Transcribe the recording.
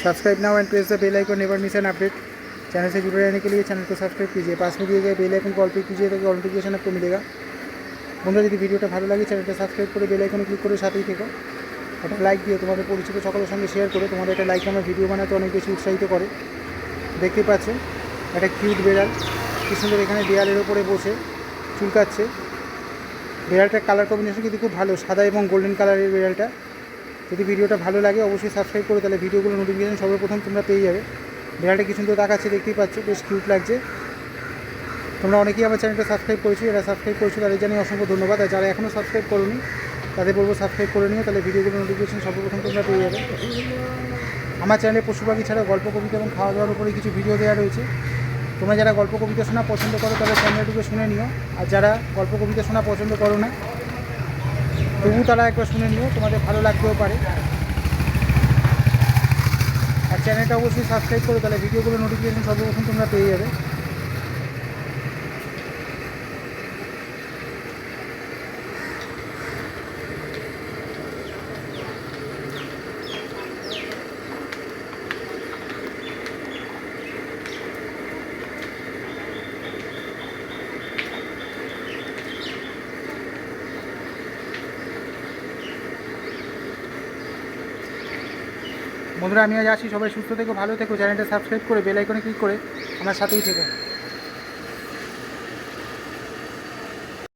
Subscribe now and press the bell icon, never miss an update. Channel से जुड़े रहने के लिए चैनल को सब्सक्राइब कीजिए, पास में दिए गए बेल आइकन को ऑल पे कीजिए ताकि ऑल नोटिफिकेशन आपको मिलेगा। বন্ধুরা যদি ভিডিওটা ভালো লাগে চ্যানেলটা সাবস্ক্রাইব করে বেল আইকনে ক্লিক করে সাথেই থেকো। একটা লাইক দিয়ে তোমাদের পরিচিত সকলের সঙ্গে শেয়ার করে তোমাদের একটা লাইক আমার ভিডিও বানাতে অনেক বেশি উৎসাহিত করে। দেখতেই পাচ্ছেন একটা কিউট বেড়াল কি সুন্দর এখানে দেয়ালের ওপরে বসে চুলকাচ্ছে। বেড়ালটার কালার কম্বিনেশন কিন্তু খুব ভালো, সাদা এবং গোল্ডেন কালারের বেড়ালটা। যদি ভিডিওটা ভালো লাগে অবশ্যই সাবস্ক্রাইব করো, তাহলে ভিডিওগুলো নোটিফিকেশন সর্বপ্রথম তোমরা পেয়ে যাবে। বেড়ালটা কি সুন্দর দেখাচ্ছে, দেখতেই পাচ্ছ, বেশ কিউট লাগছে। তোমরা অনেকেই আমার চ্যানেলটা সাবস্ক্রাইব করেছো, যারা সাবস্ক্রাইব করেছো তাদের জানিয়ে অসংখ্য ধন্যবাদ। আর যারা এখনও সাবস্ক্রাইব করোনি তাদের বলবো সাবস্ক্রাইব করে নিও, তাহলে ভিডিওগুলো নোটিফিকেশন সর্বপ্রথম তোমরা পেয়ে যাবে। আমার চ্যানেলে পশু পাখি ছাড়াও গল্প কবিতা এবং খাওয়া দাওয়ার উপরে কিছু ভিডিও দেওয়া রয়েছে। তোমরা যারা গল্প কবিতা শোনা পছন্দ করো তাহলে চ্যানেলটুকু শুনে নিও, আর যারা গল্প কবিতা শোনা পছন্দ করো না তবু তারা একবার শুনে নিও, তোমাদের ভালো লাগতেও পারে। আর চ্যানেলটা অবশ্যই সাবস্ক্রাইব করো, তাহলে ভিডিওগুলো নোটিফিকেশন সর্বপ্রথম তোমরা পেয়ে যাবে। বন্ধুরা আমি আজ আসি, সবাই সুস্থ থেকো, ভালো থেকো, চ্যানেলটা সাবস্ক্রাইব করে বেল আইকনে ক্লিক করে আমার সাথেই থেকো।